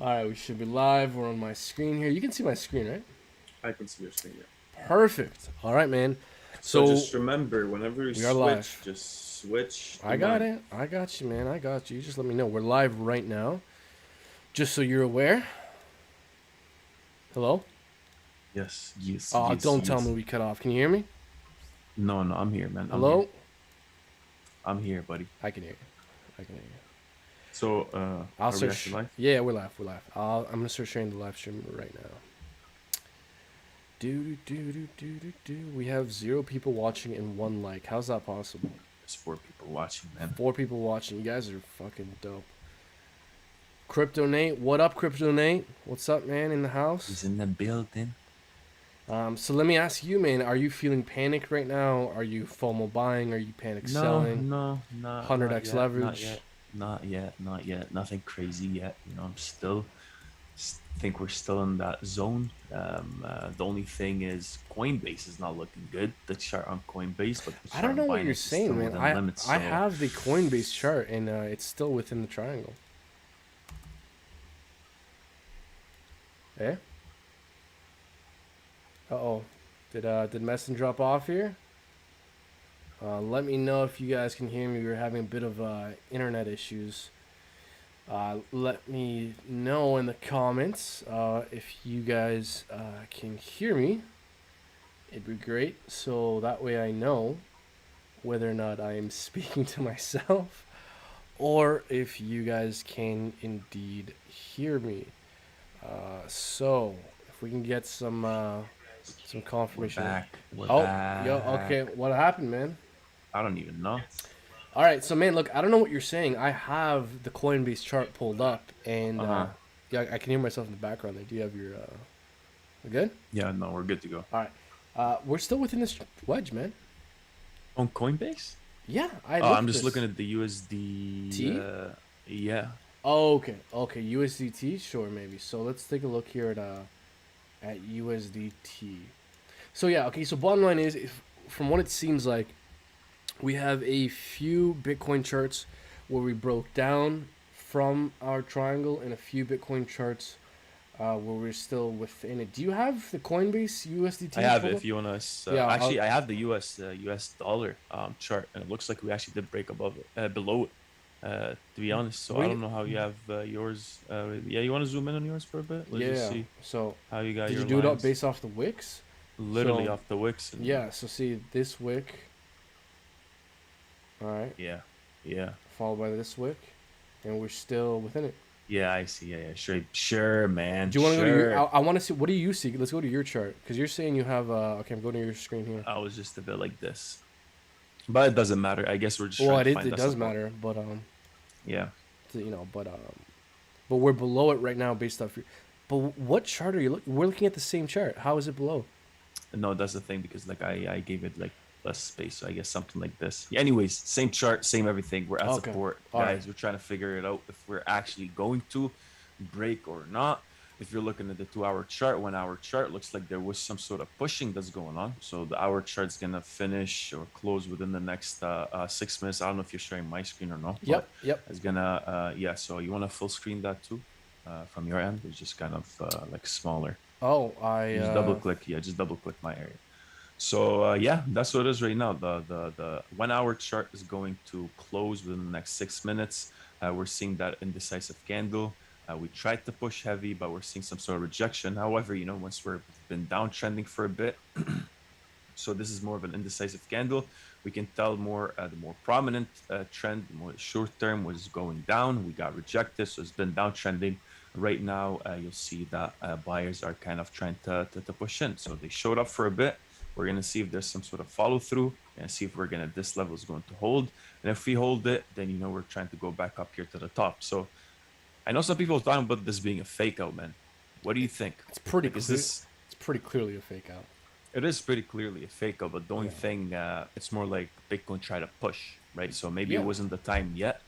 All right, we should be live. We're on my screen here. You can see my screen, right? I can see your screen, yeah. Perfect. All right, man. So So just remember, whenever you we are switch, live. just switch the I got mic. it. I got you, man. I got you. You just let me know. We're live right now. Just so you're aware. Hello? Yes, yes, Oh, yes, don't tell yes. me we cut off. Can you hear me? No, no, I'm here, man. I'm here. Hello? I'm here, buddy. I can hear you. I can hear you. So, I'll are we actually search. live? Yeah, we're live. We're live. I'm gonna start sharing the live stream right now. We have 0 people watching and 1 like. How's that possible? There's 4 people watching, man. 4 people watching. You guys are fucking dope. Crypto Nate, what up, Crypto Nate? What's up, man? In the house. He's in the building. So let me ask you, man. Are you feeling panicked right now? Are you FOMO buying? Are you panic selling? No, not 100x yet, not leverage. yet, not yet. Nothing crazy yet. I'm still think we're still in that zone. The only thing is Coinbase is not looking good. The chart on Coinbase, but the I chart don't know on what you're Binance is still saying, man. within limits. I So have the Coinbase chart and it's still within the triangle. Eh? Uh-oh. Did Messon drop off here? Let me know if you guys can hear me. We're having a bit of internet issues. Let me know in the comments if you guys can hear me. It'd be great, so that way I know whether or not I am speaking to myself or if you guys can indeed hear me. So if we can get some we're confirmation. back. We're Oh, back. yo, okay. What happened, man? I don't even know. All right, so man, look, I don't know what you're saying. I have the Coinbase chart pulled up, and yeah, I can hear myself in the background. There. Do you have your? We're good. Yeah, no, we're good to go. All right, we're still within this wedge, man. On Coinbase? Yeah, I'm just looking at the USD. T? Yeah. Oh, okay, USDT, sure, maybe. So let's take a look here at USDT. So yeah, okay. So bottom line is, from what it seems like, we have a few Bitcoin charts where we broke down from our triangle and a few Bitcoin charts where we're still within it. Do you have the Coinbase USDT? I have it if you want to. Yeah, actually, I have the US dollar chart, and it looks like we actually did break above it, below it. To be honest, so I don't know how you have yours. Yeah, you want to zoom in on yours for a bit? Let's just see So how you got did your you do it up lines. based off the wicks? Literally So, off the wicks. And yeah. So see this wick. All right. Yeah. Followed by this wick, and we're still within it. Yeah, I see. Yeah. Sure, man. Do you want to go to your? Sure. I want to see. What do you see? Let's go to your chart because you're saying you have. Okay, I'm going to your screen here. I was just a bit like this, but it doesn't matter. I guess we're just Well, trying to it find does support. matter, but Yeah. but we're below it right now based off your. But what chart are you looking? We're looking at the same chart. How is it below? No, that's the thing because like I gave it like less space, so I guess something like this. Yeah, anyways, same chart, same everything. We're at Okay. support, All guys. right. We're trying to figure it out if we're actually going to break or not. If you're looking at the 2-hour chart, 1-hour chart, looks like there was some sort of pushing that's going on. So the hour chart's gonna finish or close within the next 6 minutes. I don't know if you're sharing my screen or not. Yep. But Yep. it's gonna yeah. So you want to full screen that too from your end? It's just kind of like smaller. Oh, Just double click. Yeah, just double click my area. So yeah, that's what it is right now. The 1-hour chart is going to close within the next 6 minutes. We're seeing that indecisive candle. We tried to push heavy, but we're seeing some sort of rejection. However, once we've been downtrending for a bit, so this is more of an indecisive candle. We can tell more the more prominent trend, more short term was going down. We got rejected, so it's been downtrending. Right now, you'll see that buyers are kind of trying to push in. So they showed up for a bit. We're going to see if there's some sort of follow through and see if this level is going to hold. And if we hold it, then, we're trying to go back up here to the top. So I know some people are talking about this being a fake out, man. What do you think? it's pretty Like, clear. It's pretty clearly a fake out. It is pretty clearly a fake out, but the only thing, it's more like Bitcoin try to push, right? So maybe it wasn't the time yet.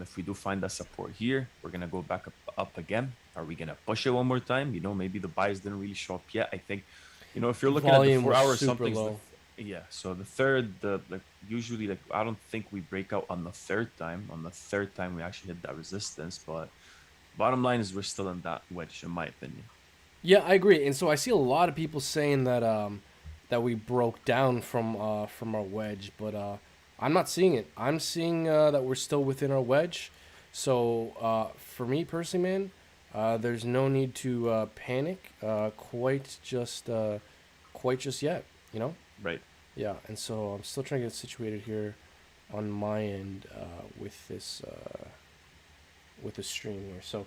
If we do find that support here, we're going to go back up again. Are we going to push it one more time? Maybe the buys didn't really show up yet. I think, if you're looking Volume at the 4 was hours, super something's low. yeah. So the third, usually I don't think we break out on the third time. On the third time, we actually hit that resistance, but Bottom line is we're still in that wedge, in my opinion. Yeah, I agree. And so I see a lot of people saying that that we broke down from our wedge, but I'm not seeing it. I'm seeing that we're still within our wedge. So for me personally, man, there's no need to panic quite just yet. You know? Right. Yeah. And so I'm still trying to get situated here on my end with this stream here. So.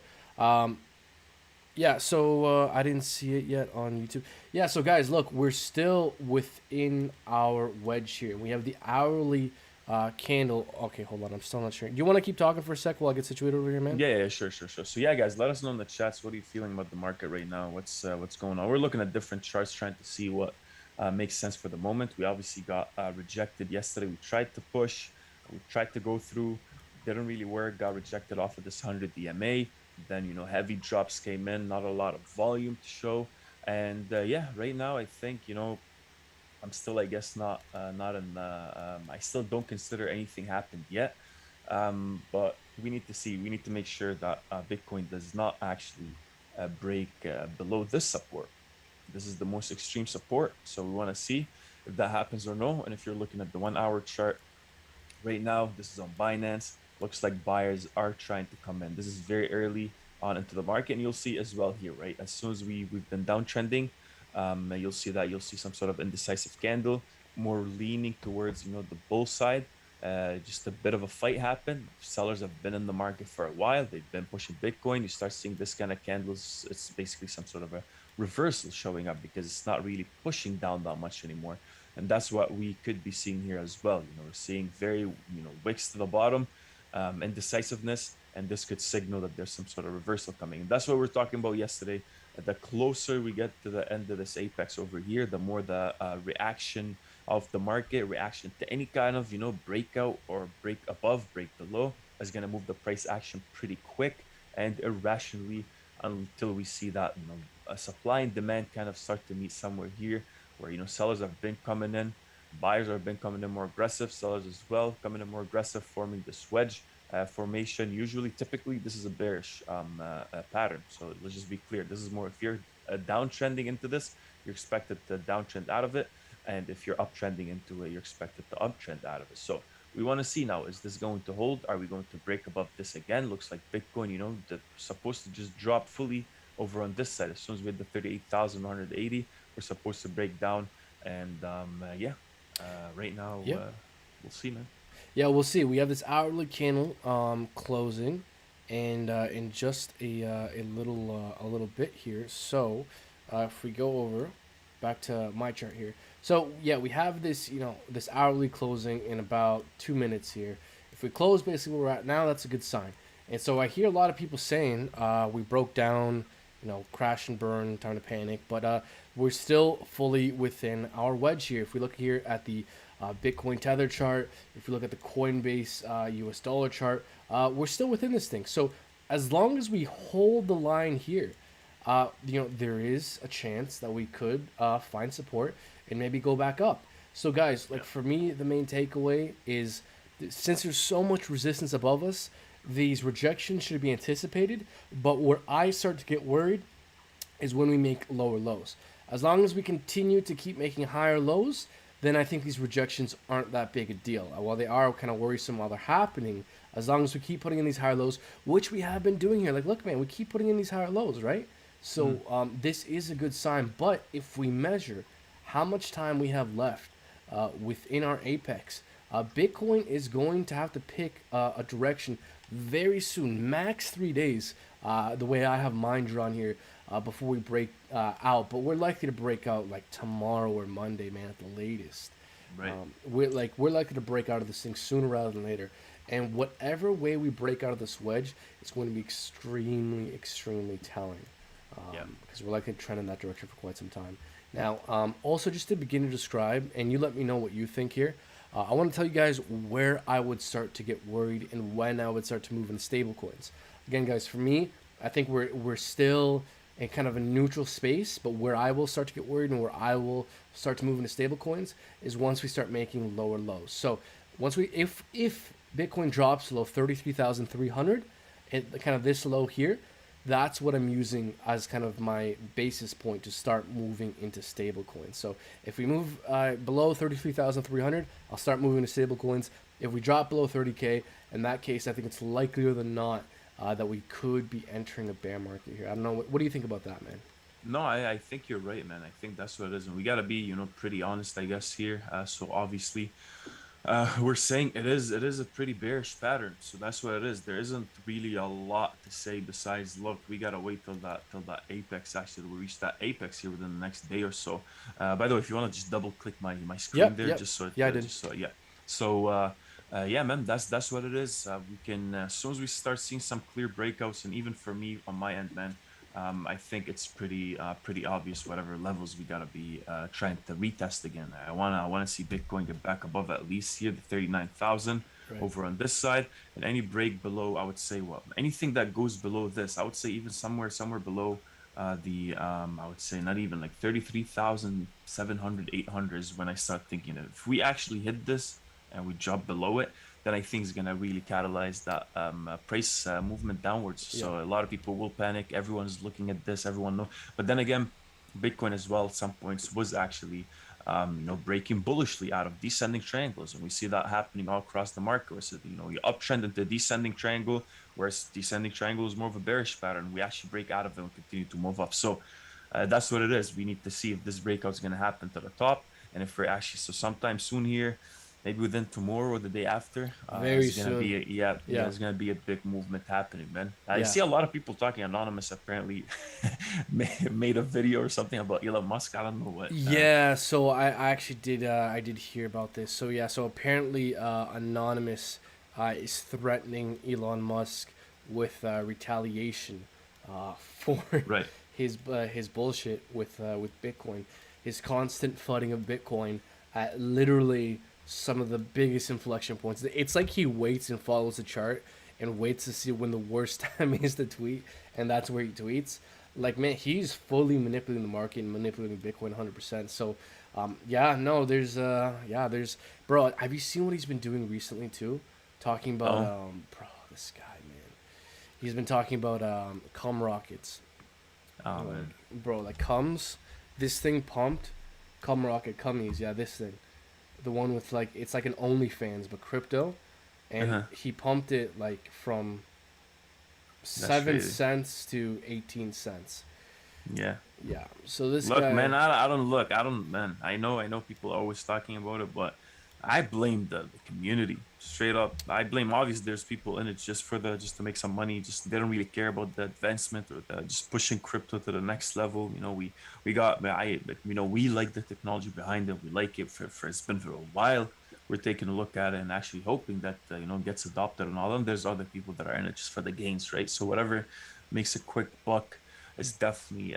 Yeah, so I didn't see it yet on YouTube. Yeah, so guys, look, we're still within our wedge here. We have the hourly candle. Okay, hold on, I'm still not sure. Do you want to keep talking for a sec while I get situated over here, man? Yeah, sure. So yeah, guys, let us know in the chats. What are you feeling about the market right now? What's going on? We're looking at different charts, trying to see what makes sense for the moment. We obviously got rejected yesterday. We tried to push, we tried to go through, didn't really work. Got rejected off of this 100 EMA. Then heavy drops came in, not a lot of volume to show. And yeah, right now I think I'm still, I guess, not in. I still don't consider anything happened yet. But we need to see. We need to make sure that Bitcoin does not actually break below this support. This is the most extreme support. So we want to see if that happens or no. And if you're looking at the 1 hour chart right now, this is on Binance. Looks like buyers are trying to come in. This is very early on into the market, and you'll see as well here, right? As soon as we've been downtrending, you'll see some sort of indecisive candle, more leaning towards the bull side. Just a bit of a fight happened. Sellers have been in the market for a while. They've been pushing Bitcoin. You start seeing this kind of candles. It's basically some sort of a reversal showing up because it's not really pushing down that much anymore. And that's what we could be seeing here as well. We're seeing very wicks to the bottom, indecisiveness, and this could signal that there's some sort of reversal coming. And that's what we we're talking about yesterday. The closer we get to the end of this apex over here, the more the reaction of the market, reaction to any kind of breakout or break above, break below, is going to move the price action pretty quick and irrationally until we see that a supply and demand kind of start to meet somewhere here, where sellers have been coming in, buyers have been coming in more aggressive, sellers as well coming in more aggressive, forming this wedge formation. Typically, this is a bearish pattern. So let's just be clear. This is more, if you're downtrending into this, you're expected to downtrend out of it. And if you're uptrending into it, you're expected to uptrend out of it. So we want to see now, is this going to hold? Are we going to break above this again? Looks like Bitcoin, supposed to just drop fully over on this side. As soon as we hit the 38,180, we're supposed to break down. And right now, we'll see, man. Yeah, we'll see. We have this hourly candle closing, and in just a little bit here. So if we go over back to my chart here. So yeah, we have this this hourly closing in about 2 minutes here. If we close basically where we're at now, that's a good sign. And so I hear a lot of people saying we broke down, crash and burn, time to panic, but we're still fully within our wedge here. If we look here at the Bitcoin Tether chart, if you look at the Coinbase US dollar chart, we're still within this thing. So as long as we hold the line here, there is a chance that we could find support and maybe go back up. So guys, like for me, the main takeaway is since there's so much resistance above us, these rejections should be anticipated. But where I start to get worried is when we make lower lows. As long as we continue to keep making higher lows, then I think these rejections aren't that big a deal. While they are kind of worrisome while they're happening, as long as we keep putting in these higher lows, which we have been doing here. Like, look, man, we keep putting in these higher lows, right? So this is a good sign. But if we measure how much time we have left within our apex, Bitcoin is going to have to pick a direction very soon, max 3 days, the way I have mine drawn here, before we break out. But we're likely to break out like tomorrow or Monday, man, at the latest. Right. We're likely to break out of this thing sooner rather than later. And whatever way we break out of this wedge, it's going to be extremely, extremely telling. Because we're likely to trend in that direction for quite some time. Now, also just to begin to describe, and you let me know what you think here, I want to tell you guys where I would start to get worried and when I would start to move in stable coins. Again, guys, for me, I think we're still in kind of a neutral space, but where I will start to get worried and where I will start to move into stable coins is once we start making lower lows. So once if Bitcoin drops below 33,300 and kind of this low here, that's what I'm using as kind of my basis point to start moving into stable coins. So if we move below 33,300, I'll start moving to stable coins. If we drop below 30K, in that case, I think it's likelier than not that we could be entering a bear market here. I don't know. What do you think about that, man? No, I think you're right, man. I think that's what it is, and we gotta be, pretty honest, I guess here. So obviously, we're saying it is a pretty bearish pattern. So that's what it is. There isn't really a lot to say besides, look, we gotta wait till that apex. Actually, we reach that apex here within the next day or so. By the way, if you wanna just double click my screen Yep, there, yep. just so it, Yeah, I did. just so yeah. So yeah, man, that's what it is. We can as soon as we start seeing some clear breakouts, and even for me on my end, man. I think it's pretty obvious whatever levels we gotta be trying to retest again. I wanna see Bitcoin get back above at least here the 39,000 Right. over on this side, and any break below. I would say anything that goes below this. I would say even somewhere below the I would say not even like 33,700, 800 is when I start thinking if we actually hit this and we drop below it, then I think is gonna really catalyze that price movement downwards. Yeah. So a lot of people will panic. Everyone's looking at this. Everyone know. But then again, Bitcoin as well at some points was actually breaking bullishly out of descending triangles, and we see that happening all across the market. Where so, you uptrend into descending triangle, whereas descending triangle is more of a bearish pattern. We actually break out of it and continue to move up. So that's what it is. We need to see if this breakout is going to happen to the top, and if we're actually sometime soon here, maybe within tomorrow or the day after, Very it's gonna soon. be Yeah. there's gonna be a big movement happening, man. I Yeah. see a lot of people talking. Anonymous apparently made a video or something about Elon Musk. I don't know what. Yeah, so I actually did I did hear about this. So yeah, so apparently Anonymous is threatening Elon Musk with retaliation for Right. his bullshit with Bitcoin, his constant flooding of Bitcoin at literally some of the biggest inflection points. It's like he waits and follows the chart and waits to see when the worst time is to tweet, and that's where he tweets. Like, man, he's fully manipulating the market and manipulating Bitcoin 100%. So yeah, no, there's bro, have you seen what he's been doing recently too? Talking about Oh. bro, this guy, man. He's been talking about cum rockets. Oh Like, man. bro, like cums, this thing pumped, cum rocket cummies, yeah, this thing. The one with like it's like an OnlyFans but crypto, and Uh-huh. he pumped it like from That's 7 crazy. cents to 18 cents. Yeah. Yeah. So this Look, guy, man, I don't look. I don't, man. I know people are always talking about it, but I blame the community straight up. I blame obviously there's people in it just to make some money. Just they don't really care about the advancement or just pushing crypto to the next level. We got we like the technology behind it. We like it for it's been for a while. We're taking a look at it and actually hoping that gets adopted and all. And there's other people that are in it just for the gains, right? So whatever makes a quick buck is definitely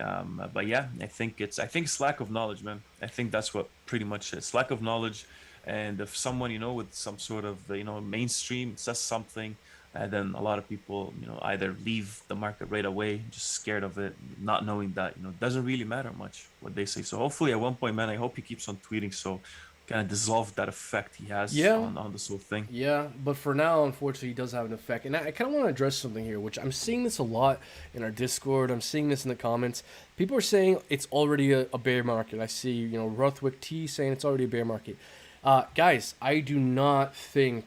but yeah, I think it's lack of knowledge, man. I think that's what pretty much it's lack of knowledge. And if someone with some sort of mainstream says something, then a lot of people either leave the market right away, just scared of it, not knowing that it doesn't really matter much what they say. So hopefully at one point, man, I hope he keeps on tweeting so kind of dissolve that effect he has yeah, on this whole thing. yeah, but for now, unfortunately, he does have an effect. And I kind of want to address something here, which I'm seeing this a lot in our Discord. I'm seeing this in the comments. People are saying it's already a bear market. I see, Ruthwick T saying it's already a bear market. Guys, I do not think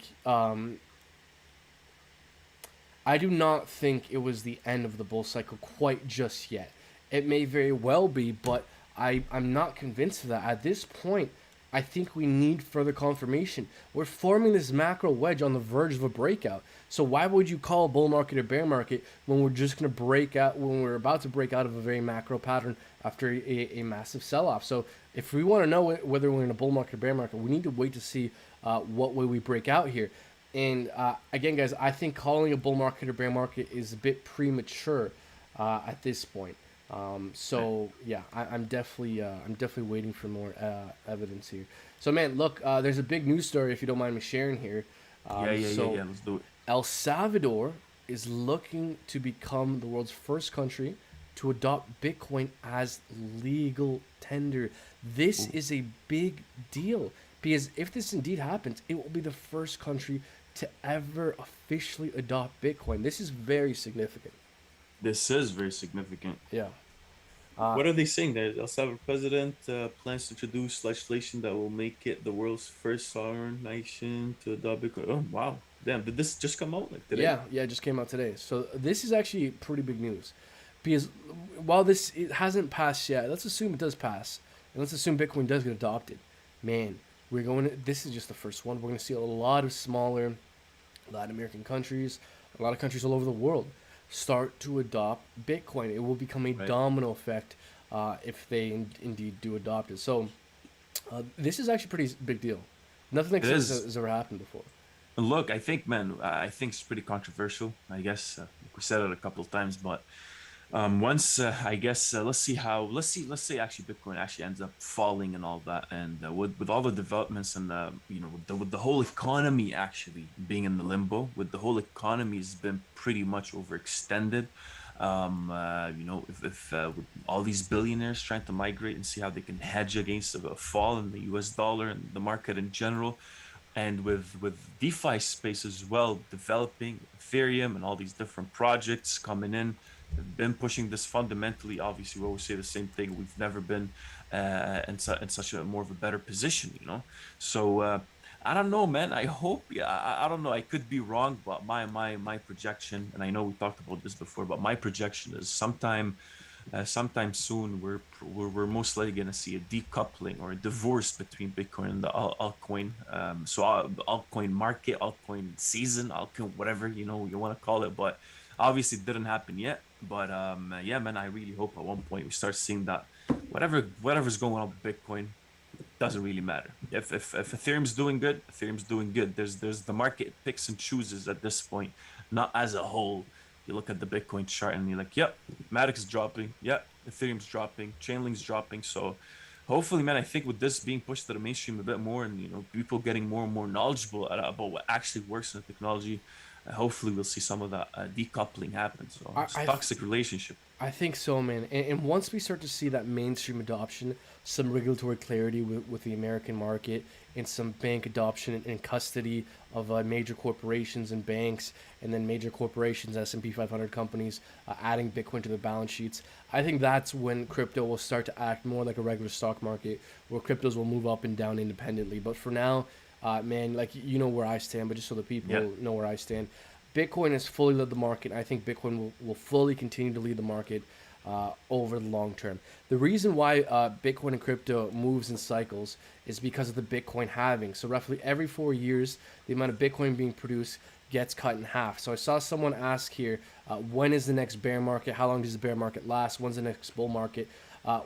it was the end of the bull cycle quite just yet. It may very well be, but I'm not convinced of that. At this point, I think we need further confirmation. We're forming this macro wedge on the verge of a breakout. So why would you call a bull market a bear market when we're just going to break out, when we're about to break out of a very macro pattern after a massive sell-off? So if we want to know whether we're in a bull market or bear market, we need to wait to see what way we break out here. And again, guys, I think calling a bull market or bear market is a bit premature at this point. So yeah, I'm definitely waiting for more evidence here. So man, look, there's a big news story if you don't mind me sharing here. Yeah. Let's do it. El Salvador is looking to become the world's first country to adopt Bitcoin as legal tender. This is a big deal because if this indeed happens, it will be the first country to ever officially adopt Bitcoin. This is very significant. This is very significant. Yeah. Uh, What are they saying? That El Salvador president plans to introduce legislation that will make it the world's first sovereign nation to adopt Bitcoin. Oh, wow. Damn, did this just come out like today? yeah, it just came out today. So this is actually pretty big news, because while this it hasn't passed yet, let's assume it does pass, and let's assume Bitcoin does get adopted. Man, we're going. This is just the first one. We're going to see a lot of smaller Latin American countries, a lot of countries all over the world start to adopt Bitcoin. It will become a Right. domino effect if they indeed do adopt it. So this is actually a pretty big deal. Nothing like It this is. has ever happened before. Look, I think, man, I think it's pretty controversial. I guess we said it a couple of times, but once I guess let's say actually Bitcoin actually ends up falling and all that, and with all the developments and with the whole economy actually being in the limbo, with the whole economy has been pretty much overextended. If with all these billionaires trying to migrate and see how they can hedge against a fall in the U.S. dollar and the market in general, and with DeFi space as well developing, Ethereum and all these different projects coming in, have been pushing this fundamentally. Obviously, we always say the same thing. We've never been in such a more of a better position. So I don't know, man. I hope. Yeah, I don't know. I could be wrong, but my projection, and I know we talked about this before, but my projection is sometime soon we're most likely going to see a decoupling or a divorce between Bitcoin and the altcoin. The altcoin market, altcoin season, altcoin whatever you want to call it, but obviously it didn't happen yet. But yeah, man, I really hope at one point we start seeing that whatever's going on with Bitcoin doesn't really matter. If Ethereum's doing good, Ethereum's doing good. There's the market picks and chooses at this point, not as a whole. You look at the Bitcoin chart and you're like, yep, Matic is dropping, yep, Ethereum's dropping, Chainlink's dropping. So hopefully, man, I think with this being pushed to the mainstream a bit more, and people getting more and more knowledgeable about what actually works in the technology, hopefully we'll see some of that decoupling happen. So I, it's a I toxic relationship. I think so, man. And once we start to see that mainstream adoption, some regulatory clarity with the American market, and some bank adoption and custody of major corporations and banks, and then major corporations, S&P 500 companies, adding Bitcoin to their balance sheets, I think that's when crypto will start to act more like a regular stock market, where cryptos will move up and down independently. But for now, man, like you know where I stand, but just so the Yeah. people know where I stand, Bitcoin has fully led the market. I think Bitcoin will fully continue to lead the market over the long term. The reason why Bitcoin and crypto moves in cycles is because of the Bitcoin halving. So roughly every 4 years, the amount of Bitcoin being produced gets cut in half. So I saw someone ask here, when is the next bear market? How long does the bear market last? When's the next bull market?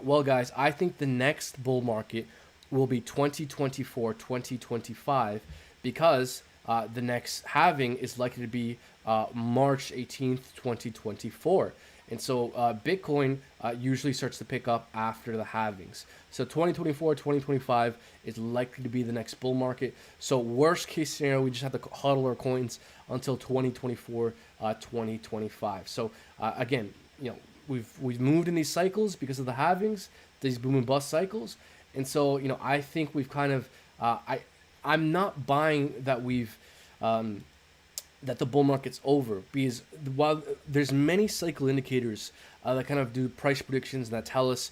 Well, guys, I think the next bull market will be 2024, 2025, because the next halving is likely to be March 18th, 2024. And so Bitcoin usually starts to pick up after the halvings. So 2024, 2025 is likely to be the next bull market. So worst case scenario, we just have to hodl our coins until 2024, 2025. So again, we've moved in these cycles because of the halvings, these boom and bust cycles. And so, I think we've kind of, I'm not buying that that the bull market's over, because while there's many cycle indicators that kind of do price predictions that tell us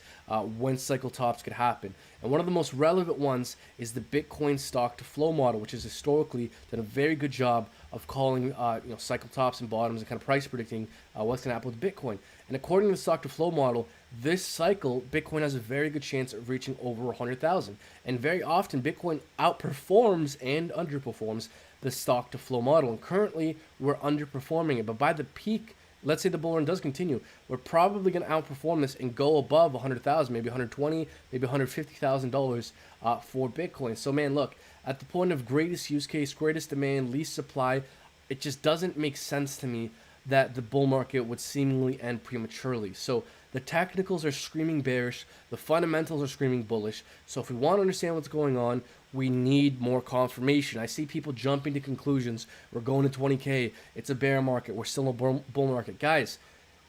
when cycle tops could happen. And one of the most relevant ones is the Bitcoin stock to flow model, which has historically done a very good job of calling cycle tops and bottoms and kind of price predicting what's going to happen with Bitcoin. And according to the stock to flow model, this cycle Bitcoin has a very good chance of reaching over 100,000. And very often Bitcoin outperforms and underperforms the stock to flow model. And currently we're underperforming it, but by the peak, let's say the bull run does continue, we're probably going to outperform this and go above 100,000, maybe 120, maybe $150,000 for Bitcoin. So man, look, at the point of greatest use case, greatest demand, least supply, it just doesn't make sense to me that the bull market would seemingly end prematurely. So the technicals are screaming bearish, the fundamentals are screaming bullish. So if we want to understand what's going on, we need more confirmation. I see people jumping to conclusions. We're going to 20K. It's a bear market. We're still in a bull market. Guys,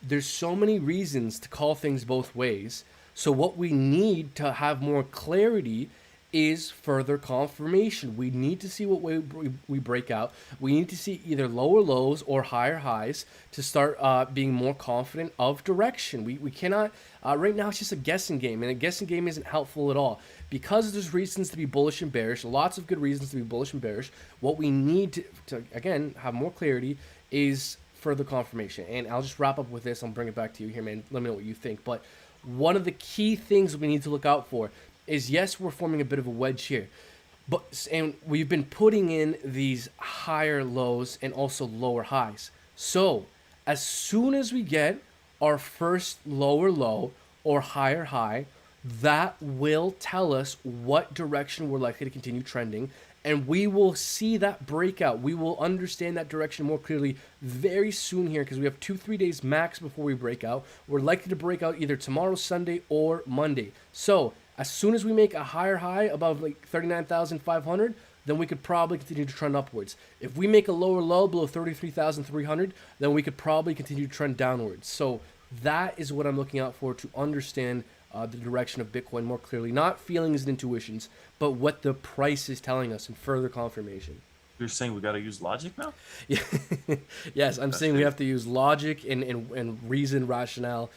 there's so many reasons to call things both ways. So what we need to have more clarity is further confirmation. We need to see what we break out. We need to see either lower lows or higher highs to start being more confident of direction. We cannot, right now it's just a guessing game, and a guessing game isn't helpful at all. Because there's reasons to be bullish and bearish, lots of good reasons to be bullish and bearish, what we need to again, have more clarity is further confirmation. And I'll just wrap up with this. I'll bring it back to you here, man. Let me know what you think. But one of the key things we need to look out for is, yes, we're forming a bit of a wedge here, and we've been putting in these higher lows and also lower highs. So as soon as we get our first lower low or higher high, that will tell us what direction we're likely to continue trending, and we will see that breakout. We will understand that direction more clearly very soon here, because we have 2-3 days max before we break out. We're likely to break out either tomorrow, Sunday, or Monday. So as soon as we make a higher high above like 39,500, then we could probably continue to trend upwards. If we make a lower low below 33,300, then we could probably continue to trend downwards. So that is what I'm looking out for, to understand the direction of Bitcoin more clearly. Not feelings and intuitions, but what the price is telling us, and further confirmation. You're saying we got to use logic now? Yeah. Yes, I'm saying we have to use logic and reason, rationale,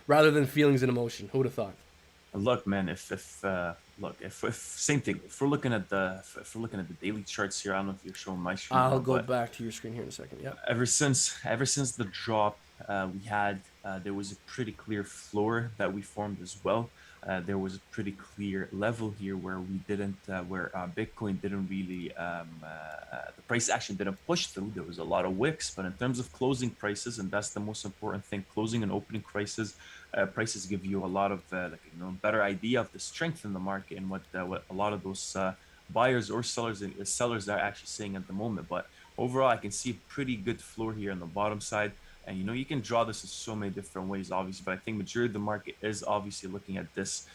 rather than feelings and emotion. Who would have thought? Look, man, if same thing. If we're looking at the daily charts here, I don't know if you're showing my screen. I'll go back to your screen here in a second. Yeah. Ever since the drop, we had there was a pretty clear floor that we formed as well. There was a pretty clear level here where we didn't, where Bitcoin didn't really, the price action didn't push through. There was a lot of wicks, but in terms of closing prices, and that's the most important thing, closing and opening prices, prices give you a lot of, better idea of the strength in the market and what a lot of those buyers or sellers are actually saying at the moment. But overall, I can see a pretty good floor here on the bottom side. And you can draw this in so many different ways, obviously, but I think majority of the market is obviously looking at this.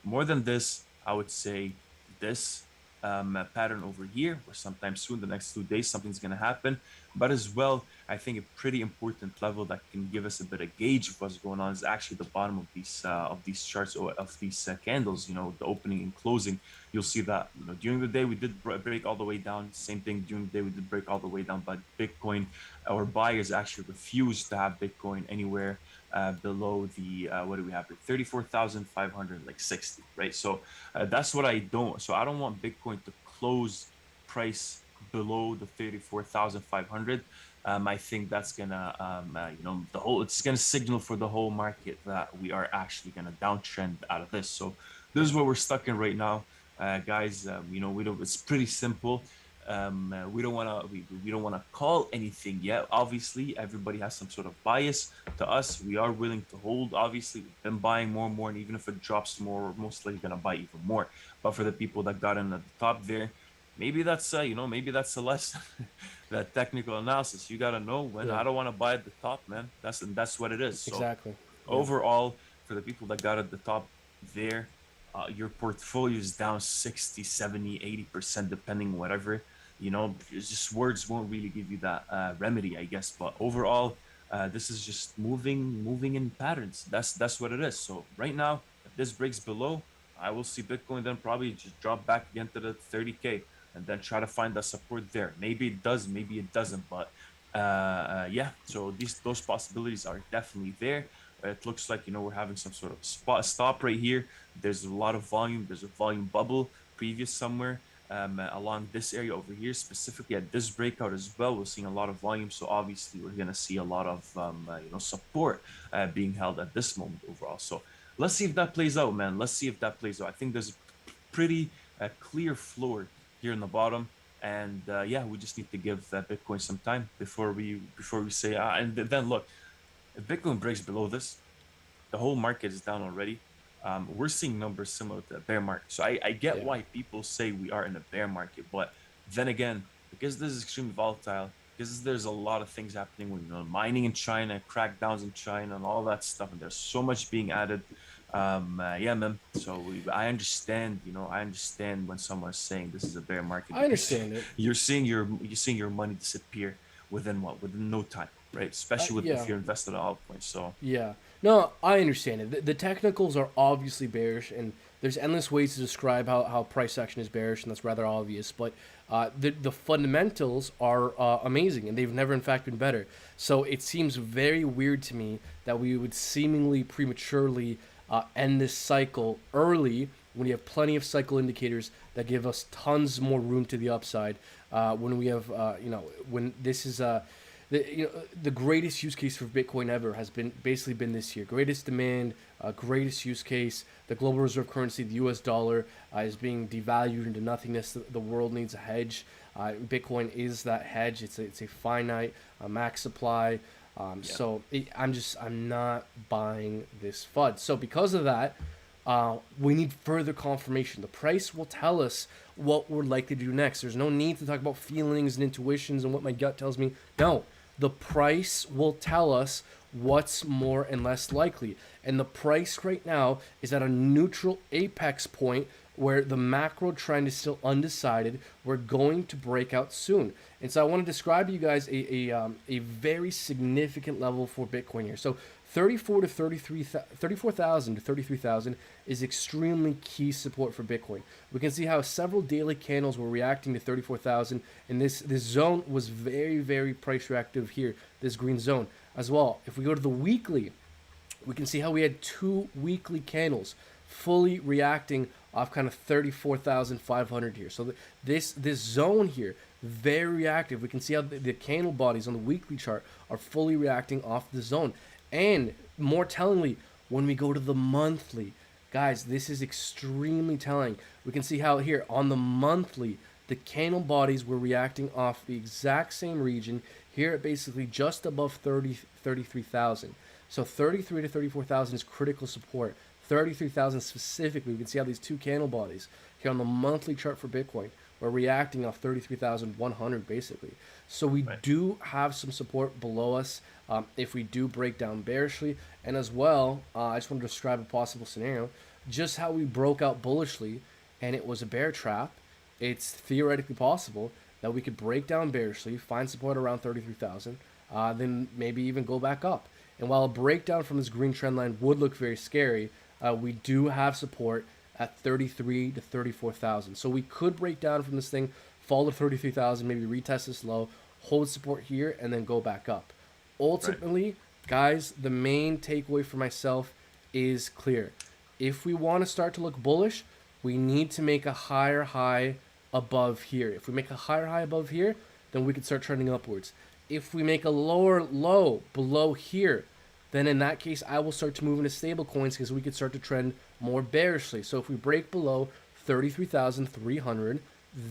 More than this, I would say this pattern over here, where sometime soon, the next 2 days, something's going to happen. But as well, I think a pretty important level that can give us a bit of gauge of what's going on is actually the bottom of these charts, or of these candles. The opening and closing. You'll see that during the day we did break all the way down. Same thing during the day we did break all the way down. But Bitcoin, our buyers actually refused to have Bitcoin anywhere below the what do we have here, 34,560, right? So that's what I don't. So I don't want Bitcoin to close price below the 34,500. I think that's gonna it's gonna signal for the whole market that we are actually gonna downtrend out of this. So this is what we're stuck in right now, guys. It's pretty simple. We don't want to call anything yet. Obviously, everybody has some sort of bias. To us, we are willing to hold. Obviously, we've been buying more and more, and even if it drops more, we're most likely gonna buy even more. But for the people that got in at the top there, maybe that's maybe that's the lesson. That technical analysis, you gotta know when. I don't want to buy at the top, man. That's what it is. So Exactly. overall, for the people that got at the top there, your portfolio is down 60, 70, 80%, depending, whatever. It's just words won't really give you that remedy, I guess. But overall, this is just moving in patterns. That's what it is. So right now, if this breaks below, I will see Bitcoin then probably just drop back again to the 30K, and then try to find that support there. Maybe it does, maybe it doesn't. But so those possibilities are definitely there. It looks like we're having some sort of stop right here. There's a lot of volume. There's a volume bubble previous somewhere along this area over here, specifically at this breakout as well. We're seeing a lot of volume, so obviously we're gonna see a lot of support being held at this moment overall. So let's see if that plays out, man. Let's see if that plays out. I think there's a pretty clear floor here in the bottom, and we just need to give Bitcoin some time before we say and then look, if Bitcoin breaks below this, the whole market is down already. We're seeing numbers similar to the bear market. So I get why people say we are in a bear market, but then again, because this is extremely volatile, because there's a lot of things happening with mining in China, crackdowns in China, and all that stuff, and there's so much being added. Man. So I understand. I understand when someone's saying this is a bear market. I understand it. You're seeing your money disappear within no time, right? Especially if you're invested at altcoins. So yeah, no, I understand it. The technicals are obviously bearish, and there's endless ways to describe how price action is bearish, and that's rather obvious. But the fundamentals are amazing, and they've never, in fact, been better. So it seems very weird to me that we would seemingly prematurely end this cycle early when we have plenty of cycle indicators that give us tons more room to the upside. When we have, when this is the greatest use case for Bitcoin ever has basically been this year. Greatest demand, greatest use case. The global reserve currency, the U.S. dollar, is being devalued into nothingness. The world needs a hedge. Bitcoin is that hedge. It's a finite max supply. So I'm not buying this FUD. So because of that, we need further confirmation. The price will tell us what we're likely to do next. There's no need to talk about feelings and intuitions and what my gut tells me. No, the price will tell us what's more and less likely. And the price right now is at a neutral apex point where the macro trend is still undecided. We're going to break out soon. And so I want to describe to you guys a very significant level for Bitcoin here. So 34,000 to 33,000 is extremely key support for Bitcoin. We can see how several daily candles were reacting to 34,000, and this zone was very, very price reactive here, this green zone as well. If we go to the weekly, we can see how we had 2 weekly candles fully reacting off kind of 34,500 here. So this zone here, very reactive. We can see how the candle bodies on the weekly chart are fully reacting off the zone. And more tellingly, when we go to the monthly, guys, this is extremely telling. We can see how here on the monthly, the candle bodies were reacting off the exact same region here at basically just above 33,000. So 33 to 34,000 is critical support. 33,000 specifically, we can see how these 2 candle bodies here on the monthly chart for Bitcoin were reacting off 33,100 basically. So we do have some support below us if we do break down bearishly. And as well, I just want to describe a possible scenario, just how we broke out bullishly and it was a bear trap. It's theoretically possible that we could break down bearishly, find support around 33,000, then maybe even go back up. And while a breakdown from this green trend line would look very scary, we do have support at 33 to 34,000. So we could break down from this thing, fall to 33,000, maybe retest this low, hold support here, and then go back up. Ultimately, guys, the main takeaway for myself is clear. If we want to start to look bullish, we need to make a higher high above here. If we make a higher high above here, then we can start trending upwards. If we make a lower low below here, then in that case, I will start to move into stable coins because we could start to trend more bearishly. So if we break below 33,300,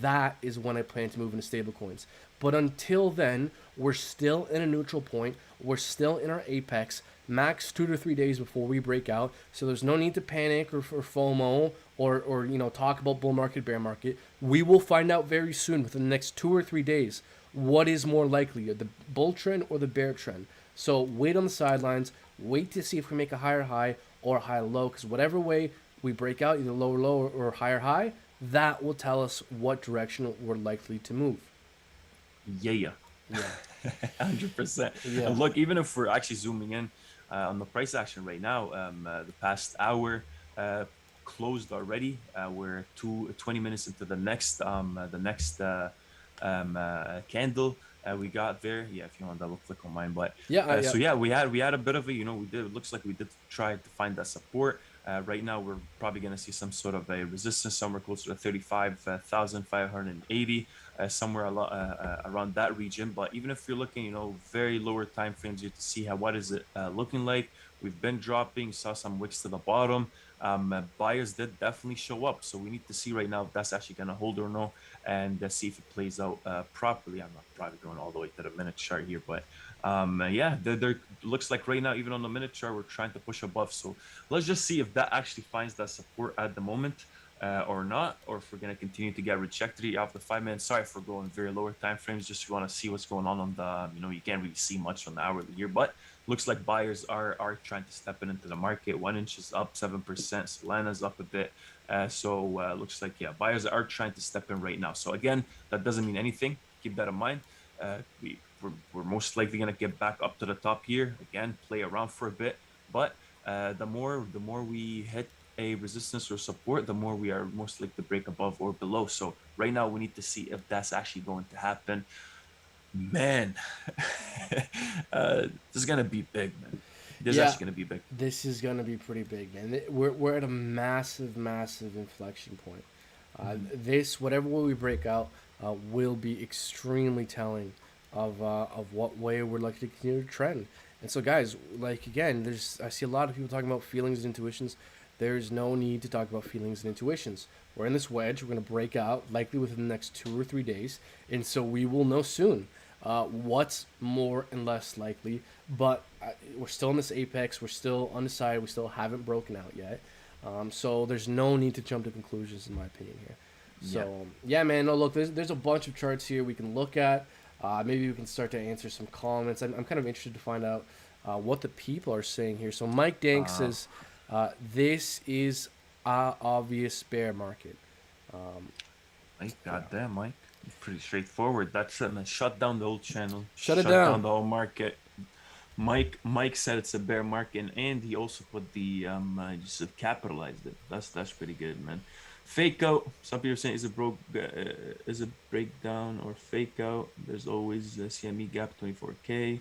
that is when I plan to move into stable coins. But until then, we're still in a neutral point. We're still in our apex, max 2 to 3 days before we break out. So there's no need to panic or FOMO or talk about bull market, bear market. We will find out very soon within the next 2 or 3 days what is more likely, the bull trend or the bear trend. So wait on the sidelines, wait to see if we make a higher high or a higher low, because whatever way we break out, either lower low or higher high, that will tell us what direction we're likely to move. Yeah. 100%. Yeah. And look, even if we're actually zooming in on the price action right now, the past hour closed already. We're 20 minutes into the next candle we got there. Yeah, if you want to double click on mine, but so yeah, we had a bit of a, it looks like we did try to find that support. Right now we're probably going to see some sort of a resistance somewhere closer to 35,580, somewhere around that region. But even if you're looking, very lower time frames, you have to see what is it looking like. We've been dropping, saw some wicks to the bottom. Buyers did definitely show up, so we need to see right now if that's actually going to hold or no, and see if it plays out properly. I'm not probably going all the way to the minute chart here, but yeah, there looks like right now, even on the minute chart, we're trying to push above. So let's just see if that actually finds that support at the moment or not, or if we're going to continue to get rejected off the 5 minutes. Sorry for going very lower time frames, just want to see what's going on the, you can't really see much on the hourly here, but looks like buyers are trying to step into the market. 1 inch is up 7%. Solana's up a bit. So looks like, yeah, buyers are trying to step in right now. So again, that doesn't mean anything. Keep that in mind. We're most likely going to get back up to the top here. Again, play around for a bit. But the more we hit a resistance or support, the more we are most likely to break above or below. So right now we need to see if that's actually going to happen. Man, this is gonna be big, man. This is Yeah, actually gonna be big. this is gonna be pretty big, man. We're at a massive, massive inflection point. Mhm. This, whatever way we break out, will be extremely telling of what way we're likely to continue to trend. And so, guys, like again, I see a lot of people talking about feelings and intuitions. There's no need to talk about feelings and intuitions. We're in this wedge. We're gonna break out likely within the next 2 or 3 days, and so we will know soon what's more and less likely. But we're still in this apex. We're still undecided. We still haven't broken out yet. So there's no need to jump to conclusions, in my opinion here. Yeah. So yeah, man. No, look, there's a bunch of charts here we can look at. Maybe we can start to answer some comments. I'm kind of interested to find out what the people are saying here. So Mike Dank Uh, says this is a obvious bear market. Um, Mike, yeah. goddamn, Mike. It's pretty straightforward. That's it, man. Shut down the whole channel. Shut it Shut down down. the whole market. Mike said it's a bear market, and he also put the just capitalized it. That's pretty good, man. Fake out. Some people are saying is a breakdown or fake out. There's always the CME gap 24K.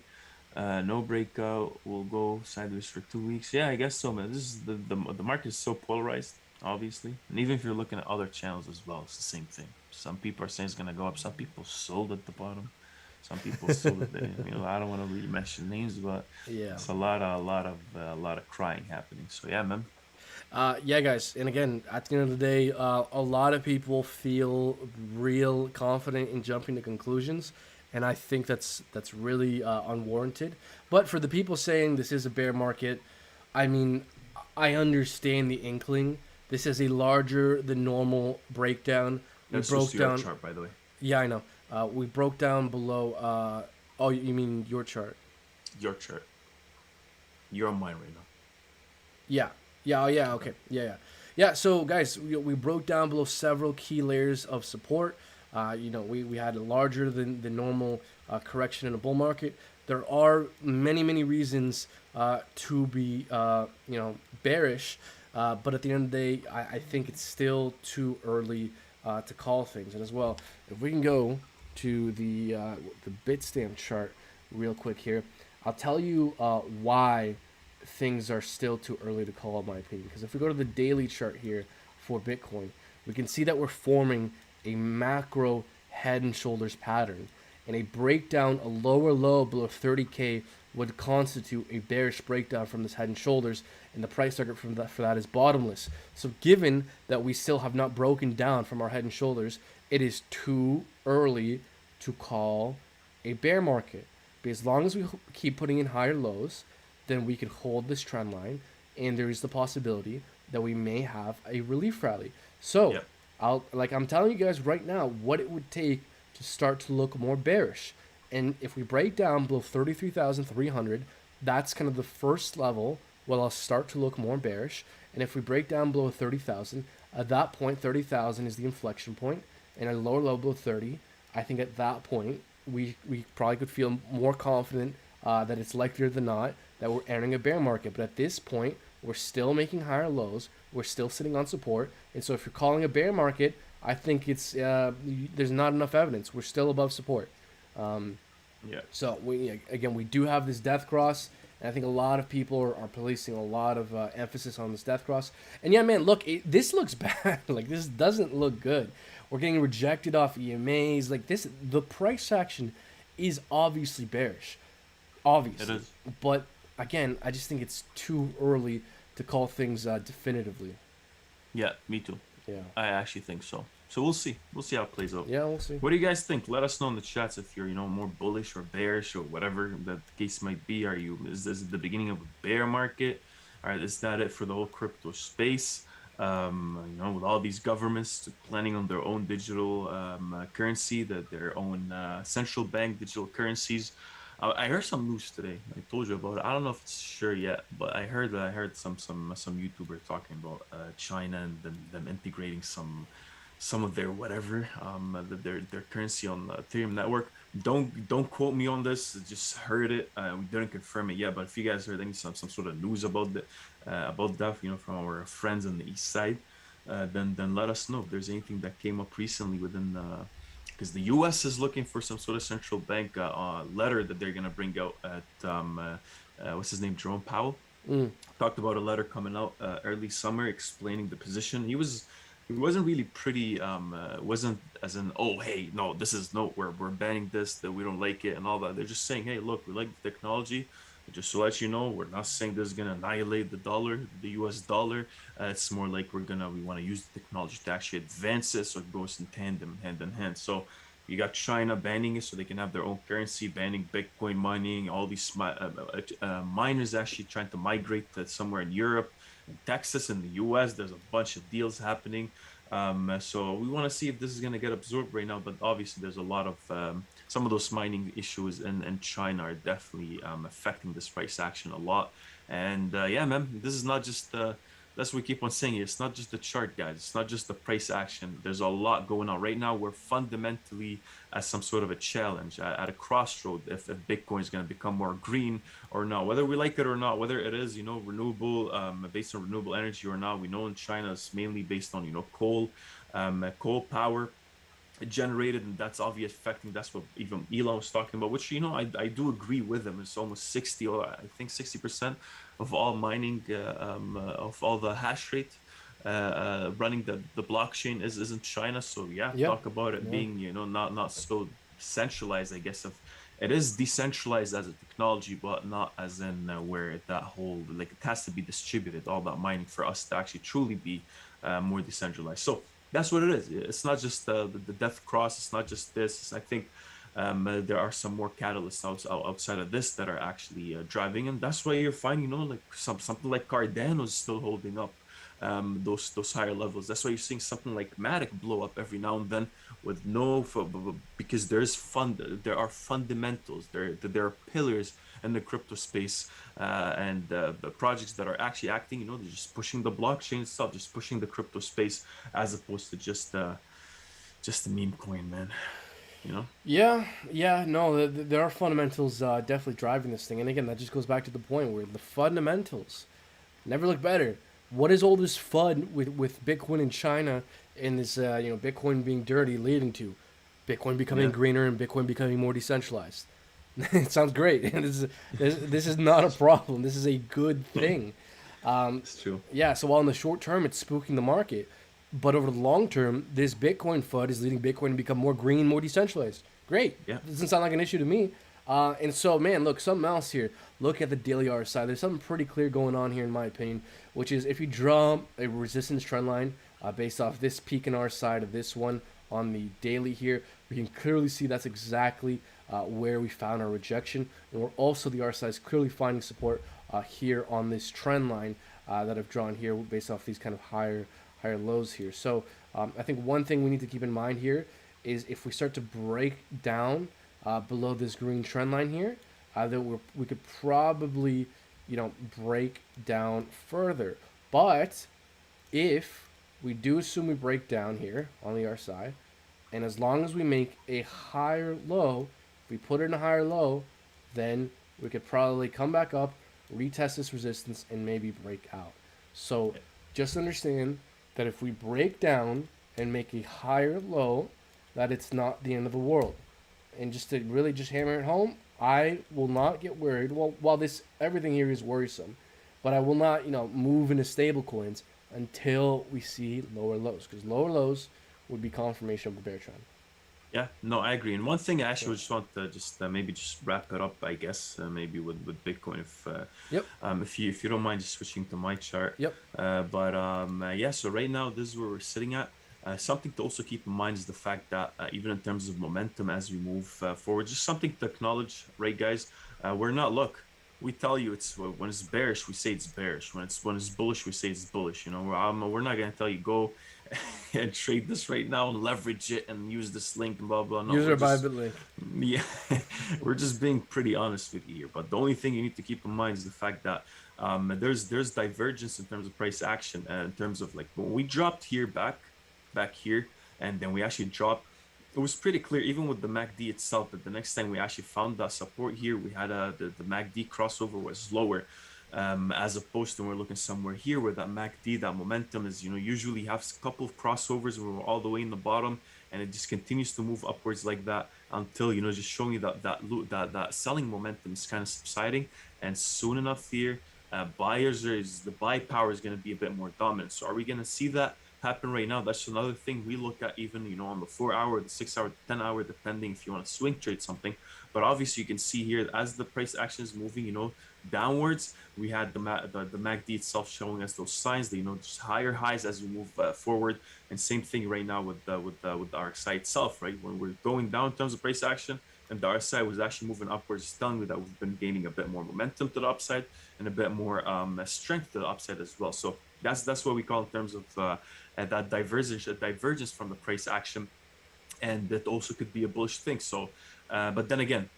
No breakout. We'll go sideways for 2 weeks. Yeah, I guess so, man. This is the market is so polarized, obviously, and even if you're looking at other channels as well, it's the same thing. Some people are saying it's gonna go up. Some people sold at the bottom. Some people sold it. I don't want to really mention names, but Yeah. it's a lot of crying happening. So yeah, man. Yeah, guys, and again, at the end of the day, a lot of people feel real confident in jumping to conclusions, and I think that's really unwarranted. But for the people saying this is a bear market, I mean, I understand the inkling. This is a larger than normal breakdown. We That's just broke your down. chart, by the way. Yeah, I know. We broke down below. Oh, you mean your chart? Your chart. You're on mine right now. Yeah. Yeah. Oh, yeah. Okay. Okay. Yeah. Yeah. Yeah. So, guys, we broke down below several key layers of support. We had a larger than the normal correction in a bull market. There are many, many reasons to be, bearish. But at the end of the day, I think it's still too early to call things. And as well, if we can go to the Bitstamp chart real quick here, I'll tell you why things are still too early to call, in my opinion. Because if we go to the daily chart here for Bitcoin, we can see that we're forming a macro head and shoulders pattern. And a breakdown, a lower low below 30K would constitute a bearish breakdown from this head and shoulders, and the price target for that is bottomless. So given that we still have not broken down from our head and shoulders, it is too early to call a bear market. But as long as we keep putting in higher lows, then we can hold this trend line, and there is the possibility that we may have a relief rally. So, Yep. I'm telling you guys right now what it would take to start to look more bearish. And if we break down below 33,300, that's kind of the first level where I'll start to look more bearish. And if we break down below 30,000, at that point 30,000 is the inflection point, and a lower low below 30, I think at that point we probably could feel more confident that it's likelier than not that we're entering a bear market. But at this point, we're still making higher lows. We're still sitting on support. And so if you're calling a bear market, I think it's there's not enough evidence. We're still above support. Yeah. So we do have this death cross, and I think a lot of people are placing a lot of emphasis on this death cross. And yeah, man, look, this looks bad. Like, this doesn't look good. We're getting rejected off EMAs. Like, the price action is obviously bearish, obviously. It is. But again, I just think it's too early to call things definitively. Yeah, me too. Yeah. I actually think so. So we'll see. We'll see how it plays out. Yeah, we'll see. What do you guys think? Let us know in the chats if you're, more bullish or bearish or whatever the case might be. Is this the beginning of a bear market? All right, is that it for the whole crypto space? With all these governments planning on their own digital currency, their own central bank digital currencies. I heard some news today. I told you about it. I don't know if it's sure yet, but I heard some YouTuber talking about China and them integrating some some of their whatever, their currency on the Ethereum network. Don't quote me on this. Just heard it. We didn't confirm it yet, but if you guys heard any some sort of news about that, from our friends on the east side, then let us know if there's anything that came up recently within because the U.S. is looking for some sort of central bank letter that they're gonna bring out at what's his name, Jerome Powell Mm. talked about a letter coming out early summer explaining the position. He wasn't really pretty wasn't as in, oh hey, no, this is no, we're banning this, that we don't like it and all that. They're just saying, hey, look, we like the technology. Just to let you know, we're not saying this is gonna annihilate the dollar, the US dollar. It's more like we want to use the technology to actually advance it, so it goes in tandem, hand in hand. So you got China banning it so they can have their own currency, banning Bitcoin mining. All these miners actually trying to migrate to somewhere in Europe, in Texas, in the US. There's a bunch of deals happening. So we want to see if this is going to get absorbed right now. But obviously, there's a lot of some of those mining issues in China are definitely affecting this price action a lot. And yeah, man, this is not just that's what we keep on saying. It's not just the chart, guys. It's not just the price action. There's a lot going on right now. We're fundamentally at some sort of a challenge, at a crossroad. If Bitcoin is going to become more green or not, whether we like it or not, whether it is renewable, based on renewable energy or not. We know in China it's mainly based on coal power generated, and that's obviously affecting. That's what even Elon was talking about, which I do agree with him. It's almost 60, or I think 60% of all mining, of all the hash rate running the blockchain is in China. So yeah, Yeah. talk about it Yeah. being not so centralized. I guess if it is decentralized as a technology, but not as in where that whole, like, it has to be distributed, all that mining, for us to actually truly be more decentralized. So that's what it is. It's not just the death cross. It's not just this. I think there are some more catalysts outside of this that are actually driving, and that's why you're finding, like something like Cardano is still holding up those higher levels. That's why you're seeing something like Matic blow up every now and then with because there are fundamentals, there are pillars in the crypto space, and the projects that are actually acting, they're just pushing the blockchain itself, just pushing the crypto space, as opposed to just a meme coin, man. You know? Yeah, yeah, no, there are fundamentals definitely driving this thing. And again, that just goes back to the point where the fundamentals never look better. What is all this FUD with Bitcoin in China and this, Bitcoin being dirty leading to? Bitcoin becoming Yeah, greener and Bitcoin becoming more decentralized. It sounds great. This is not a problem. This is a good thing. Um, it's true. yeah, so while in the short term it's spooking the market, but over the long term, this Bitcoin FUD is leading Bitcoin to become more green, more decentralized. Great. Yeah. Doesn't sound like an issue to me. And so, man, look, something else here. Look at the daily RSI. There's something pretty clear going on here, in my opinion, which is if you draw a resistance trend line based off this peak in our side of this one on the daily here, we can clearly see that's exactly where we found our rejection. And we're also, the RSI is clearly finding support here on this trend line that I've drawn here based off these kind of higher lows here. So I think one thing we need to keep in mind here is if we start to break down below this green trend line here, that we could probably, break down further. But if we do assume we break down here on the RSI, and as long as we make a higher low, if we put it in a higher low, then we could probably come back up, retest this resistance, and maybe break out. So just understand that if we break down and make a higher low, that it's not the end of the world. And just to really just hammer it home, I will not get worried. Well, while this everything here is worrisome, but I will not, move into stable coins until we see lower lows, because lower lows would be confirmation of the bear trend. Yeah, no, I agree. And one thing I Yeah. actually just want to just maybe just wrap it up, I guess, maybe with Bitcoin, Yep. if you don't mind just switching to my chart. Yep. But yeah, so right now this is where we're sitting at. Something to also keep in mind is the fact that even in terms of momentum as we move forward, just something to acknowledge, right, guys? We're not, look, we tell you it's when it's bearish, we say it's bearish. When it's bullish, we say it's bullish. We're not gonna tell you go and trade this right now and leverage it and use this link and blah blah. No, User we're just bybit link. yeah, we're just being pretty honest with you here. But the only thing you need to keep in mind is the fact that there's divergence in terms of price action, in terms of, like, when we dropped here back here, and then we actually dropped. It was pretty clear, even with the MACD itself, that the next time we actually found that support here, we had the MACD crossover was lower, as opposed to we're looking somewhere here where that MACD, that momentum is, usually have a couple of crossovers where we're all the way in the bottom, and it just continues to move upwards like that until, just showing you that selling momentum is kind of subsiding, and soon enough here, the buy power is going to be a bit more dominant. So are we going to see that happen right now? That's another thing we look at, even on the 4-hour, the 6-hour, the 10-hour, depending if you want to swing trade something. But obviously you can see here, as the price action is moving downwards, we had the MACD itself showing us those signs that just higher highs as we move forward. And same thing right now with the RSI itself, right? When we're going down in terms of price action, and the RSI was actually moving upwards, it's telling me that we've been gaining a bit more momentum to the upside and a bit more strength to the upside as well. So that's what we call in terms of that divergence from the price action, and that also could be a bullish thing. So, but then again,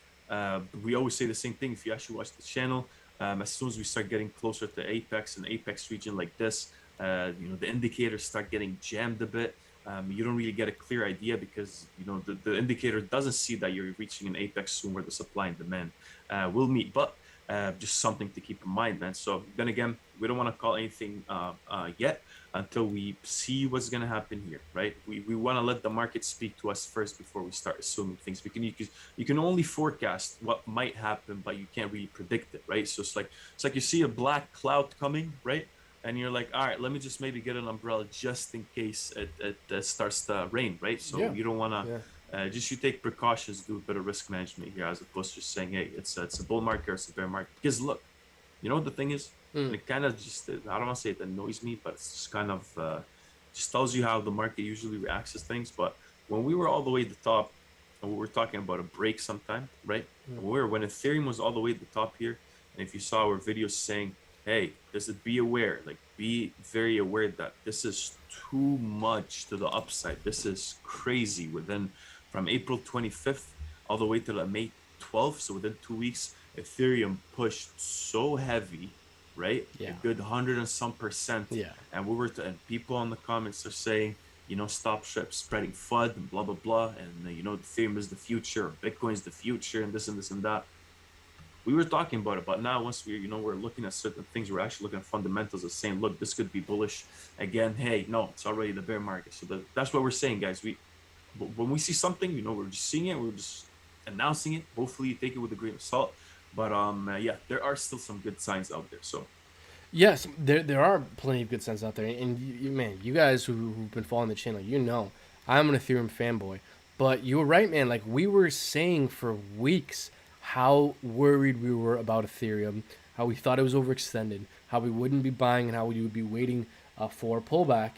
we always say the same thing. If you actually watch the channel, as soon as we start getting closer to apex and apex region like this, the indicators start getting jammed a bit. You don't really get a clear idea because the indicator doesn't see that you're reaching an apex soon where the supply and demand will meet. But just something to keep in mind, man. So then again, we don't want to call anything yet until we see what's going to happen here, right? We want to let the market speak to us first before we start assuming things. You can only forecast what might happen, but you can't really predict it, right? So it's like you see a black cloud coming, right? And you're like, all right, let me just maybe get an umbrella just in case it starts to rain, right? So you don't want to. You take precautions, do a bit of risk management here, as opposed to just saying, hey, it's a bull market or it's a bear market. Because look, what the thing is? And it kind of just, I don't want to say it annoys me, but it's just kind of just tells you how the market usually reacts to things. But when we were all the way at the top, and we were talking about a break sometime, right? When Ethereum was all the way at the top here, and if you saw our videos saying, hey, be aware, like be very aware that this is too much to the upside. This is crazy. From April 25th all the way to May 12th, so within 2 weeks, Ethereum pushed so heavy, right? Yeah. A good 100 and some percent. Yeah. And and people in the comments are saying, stop spreading FUD and blah, blah, blah. And, Ethereum is the future, or Bitcoin is the future, and this and this and that. We were talking about it, but now once we're looking at certain things, we're actually looking at fundamentals of saying, look, this could be bullish again. Hey, no, it's already the bear market. So that's what we're saying, guys. When we see something, we're just seeing it, we're just announcing it. Hopefully you take it with a grain of salt. But there are still some good signs out there. So yes, there are plenty of good signs out there, and you guys who've been following the channel, I'm an Ethereum fanboy. But you were right, man. Like we were saying for weeks, how worried we were about Ethereum, how we thought it was overextended, how we wouldn't be buying, and how we would be waiting for a pullback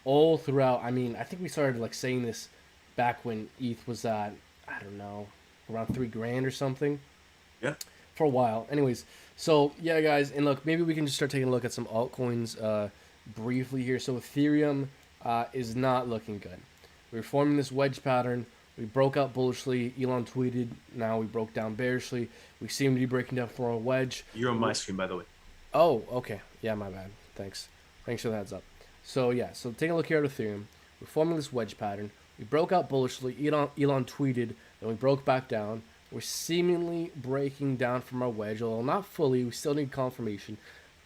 all throughout. I mean, I think we started saying this back when ETH was at, I don't know, around $3,000 or something. Yeah. For a while. Anyways, so yeah, guys, and look, maybe we can just start taking a look at some altcoins briefly here. So Ethereum is not looking good. We're forming this wedge pattern. We broke out bullishly. Elon tweeted. Now we broke down bearishly. We seem to be breaking down for a wedge. You're on my screen, by the way. Oh, okay. Yeah, my bad. Thanks for the heads up. So take a look here at Ethereum. We're forming this wedge pattern. We broke out bullishly. Elon tweeted, and we broke back down. We're seemingly breaking down from our wedge, although not fully. We still need confirmation,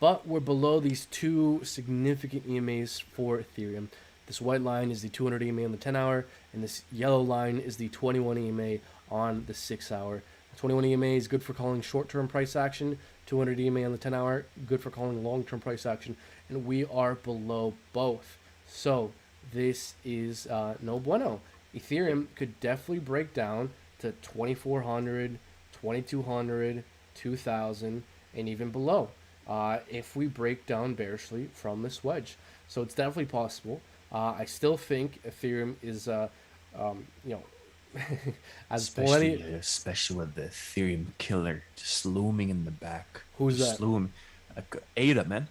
but we're below these two significant EMAs for Ethereum. This white line is the 200 EMA on the 10-hour, and this yellow line is the 21 EMA on the 6-hour. 21 EMA is good for calling short-term price action. 200 EMA on the 10-hour, good for calling long-term price action, and we are below both. So this is no bueno. Ethereum could definitely break down to 2,400, 2,200, 2,000, and even below if we break down bearishly from this wedge. So it's definitely possible. I still think Ethereum is, has plenty. Especially with the Ethereum killer just looming in the back. Who's that? Looming. Ada, man.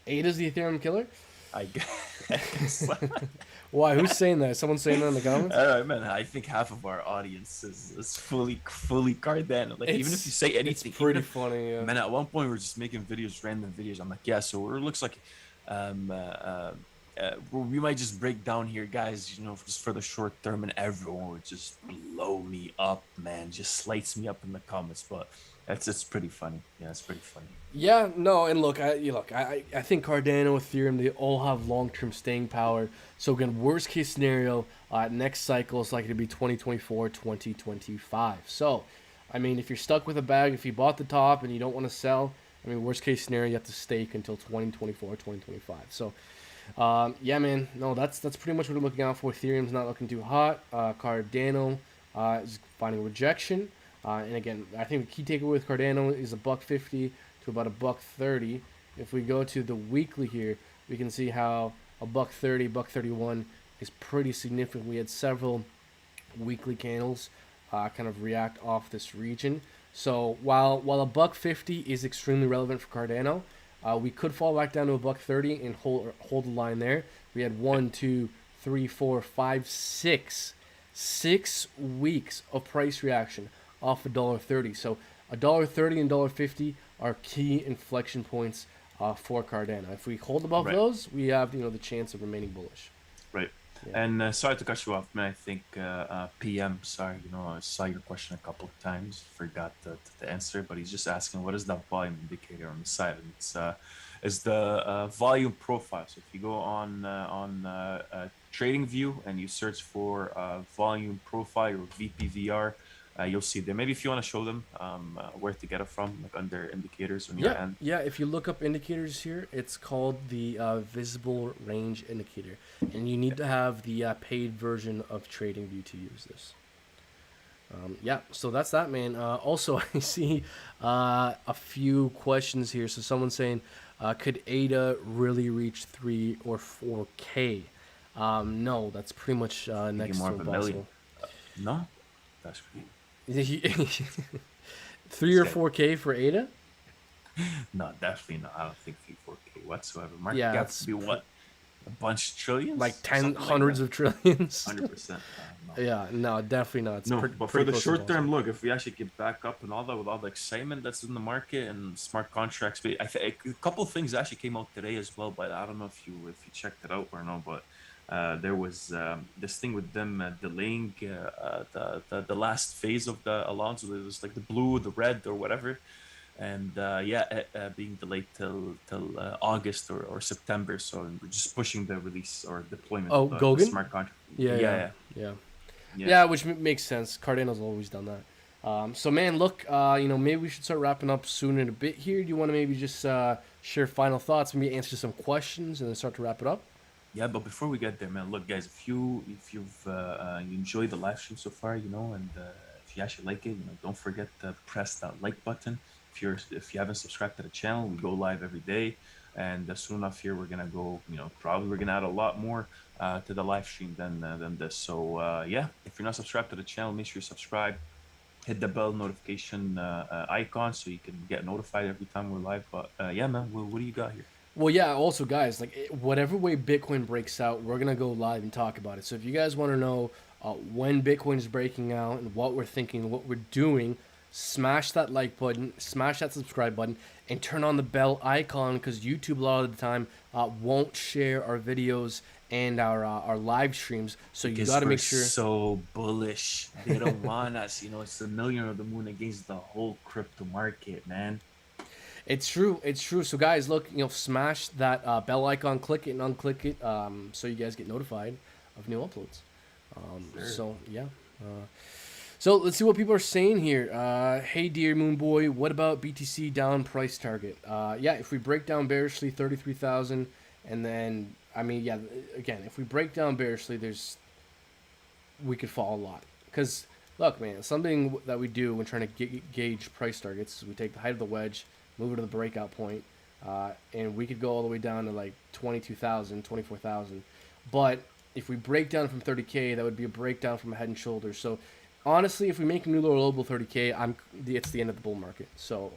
Ada's the Ethereum killer? I guess. Why? Who's saying that? Someone saying that in the comments? Man, I think half of our audience is fully Cardano. Like, even if you say anything, it's pretty funny. Yeah. Man, at one point we were just making videos, random videos. I'm like, yeah. So it looks like, we might just break down here, guys, you know, just for the short term, and everyone would just blow me up, man, just slights me up in the comments. But it's pretty funny. Yeah, it's pretty funny. Yeah, no, and look, I think Cardano, Ethereum, they all have long term staying power. So again, worst case scenario, next cycle is likely to be 2024, 2025. So, I mean, if you're stuck with a bag, if you bought the top and you don't want to sell, I mean, worst case scenario, you have to stake until 2024, 2025. So, yeah, man, no, that's pretty much what we're looking out for. Ethereum's not looking too hot. Cardano is finding rejection. And again, I think the key takeaway with Cardano is a buck 50 to about a buck 30. If we go to the weekly here, we can see how a buck 30, buck 31 is pretty significant. We had several weekly candles kind of react off this region. So while a buck 50 is extremely relevant for Cardano, we could fall back down to a buck 30 and hold the line there. We had 1, 2, 3, 4, 5, 6 weeks of price reaction off $1.30. So $1.30 and $1.50 are key inflection points for Cardano. If we hold above those, we have the chance of remaining bullish. Right. Yeah. And sorry to cut you off, man. I think PM, sorry, I saw your question a couple of times, forgot the answer, but he's just asking what is that volume indicator on the side, and it's the volume profile. So if you go on Trading View and you search for volume profile or VPVR, you'll see there. Maybe if you want to show them where to get it from, like under indicators on your end. Yeah, if you look up indicators here, it's called the visible range indicator. And you need to have the paid version of TradingView to use this. Yeah, so that's that, man. Also, I see a few questions here. So someone's saying, could ADA really reach 3 or 4K? No, that's pretty much next to impossible. No? That's great. 3 or 4K for ADA? No, definitely not. I don't think 3, 4K whatsoever. Market cap to be what? A bunch of trillions? Like hundreds of trillions? 100%. No. Yeah, no, definitely not. It's but for the short term, look, if we actually get back up and all that with all the excitement that's in the market and smart contracts, I think a couple of things actually came out today as well, but I don't know if you checked it out or no, but there was this thing with them delaying the last phase of the Alonso. It was like the blue, the red, or whatever, and being delayed till August or September. So we're just pushing the release or deployment of the smart contract. Yeah, which makes sense. Cardano's always done that. So man, look, maybe we should start wrapping up soon in a bit here. Do you want to maybe just share final thoughts, maybe answer some questions, and then start to wrap it up? Yeah, but before we get there, man, look, guys, if you enjoyed the live stream so far, and if you actually like it, don't forget to press that like button. If you haven't subscribed to the channel, we go live every day, and soon enough here we're gonna go, probably we're gonna add a lot more to the live stream than this. So if you're not subscribed to the channel, make sure you subscribe. Hit the bell notification icon so you can get notified every time we're live. But yeah, man, what do you got here? Well, yeah, also, guys, like, whatever way Bitcoin breaks out, we're going to go live and talk about it. So if you guys want to know when Bitcoin is breaking out and what we're thinking, what we're doing, smash that like button, smash that subscribe button, and turn on the bell icon, because YouTube, a lot of the time, won't share our videos and our live streams. So you got to make sure. So bullish. They don't want us. It's the Millionaire of the Moon against the whole crypto market, man. It's true. So guys, look, smash that bell icon, click it and unclick it, so you guys get notified of new uploads. Sure. So yeah. So let's see what people are saying here. Hey, dear Moon Boy, what about BTC down price target? Yeah, if we break down bearishly 33,000, and then again, if we break down bearishly, we could fall a lot. Because look, man, something that we do when trying to gauge price targets is we take the height of the wedge, move it to the breakout point, and we could go all the way down to like 22,000, 24,000. But if we break down from 30K, that would be a breakdown from a head and shoulders. So honestly, if we make a new lower low below 30K, it's the end of the bull market. So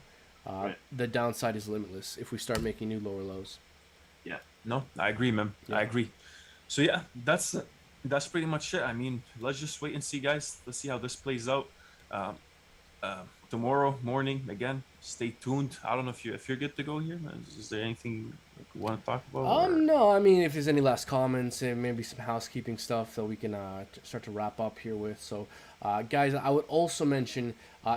the downside is limitless if we start making new lower lows. Yeah, no, I agree, man. Yeah. I agree. So yeah, that's pretty much it. I mean, let's just wait and see, guys. Let's see how this plays out. Tomorrow morning, again, stay tuned. I don't know if you're good to go here. Is there anything you want to talk about? Or No, I mean, if there's any last comments and maybe some housekeeping stuff that we can start to wrap up here with. So, guys, I would also mention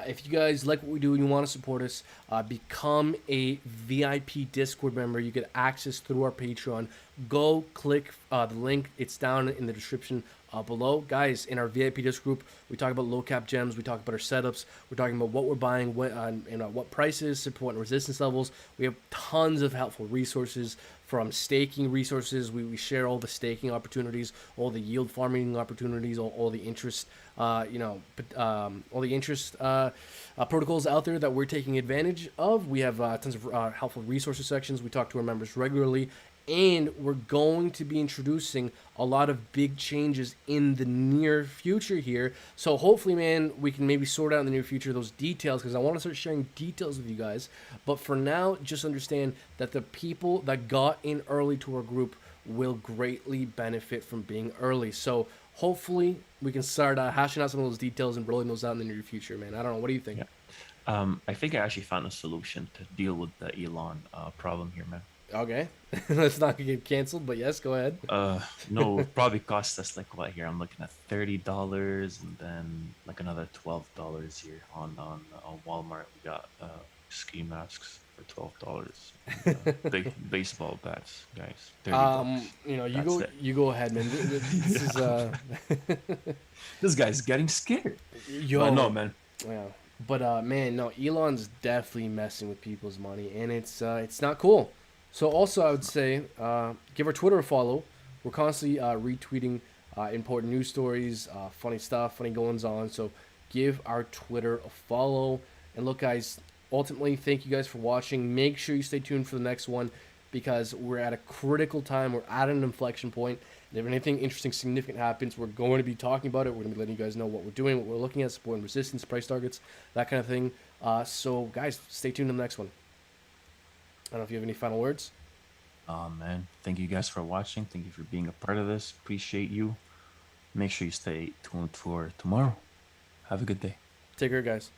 if you guys like what we do and you want to support us, become a VIP Discord member. You get access through our Patreon. Go click the link. It's down in the description below. Guys, in our VIP Discord group, we talk about low cap gems. We talk about our setups. We're talking about what we're buying, what prices, support and resistance levels. We have tons of helpful resources from staking resources. We share all the staking opportunities, all the yield farming opportunities, all the interest, all the interest protocols out there that we're taking advantage of. We have tons of helpful resources sections. We talk to our members regularly. And we're going to be introducing a lot of big changes in the near future here. So hopefully, man, we can maybe sort out in the near future those details, because I want to start sharing details with you guys. But for now, just understand that the people that got in early to our group will greatly benefit from being early. So hopefully we can start hashing out some of those details and rolling those out in the near future, man. I don't know. What do you think? Yeah. I think I actually found a solution to deal with the Elon problem here, man. Okay. Let's not get canceled, but yes, go ahead. No, it probably cost us like what here? I'm looking at $30 and then like another $12 here on Walmart. We got ski masks for $12. Big baseball bats, guys. $30. You go ahead, man. This is This guy's getting scared. Yo, no, man. Yeah. But man, no, Elon's definitely messing with people's money, and it's not cool. So also, I would say give our Twitter a follow. We're constantly retweeting important news stories, funny stuff, funny goings on. So give our Twitter a follow. And look, guys, ultimately, thank you guys for watching. Make sure you stay tuned for the next one, because we're at a critical time. We're at an inflection point. And if anything interesting, significant happens, we're going to be talking about it. We're going to be letting you guys know what we're doing, what we're looking at, support and resistance, price targets, that kind of thing. So, guys, stay tuned to the next one. I don't know if you have any final words. Man, thank you guys for watching. Thank you for being a part of this. Appreciate you. Make sure you stay tuned for tomorrow. Have a good day. Take care, guys.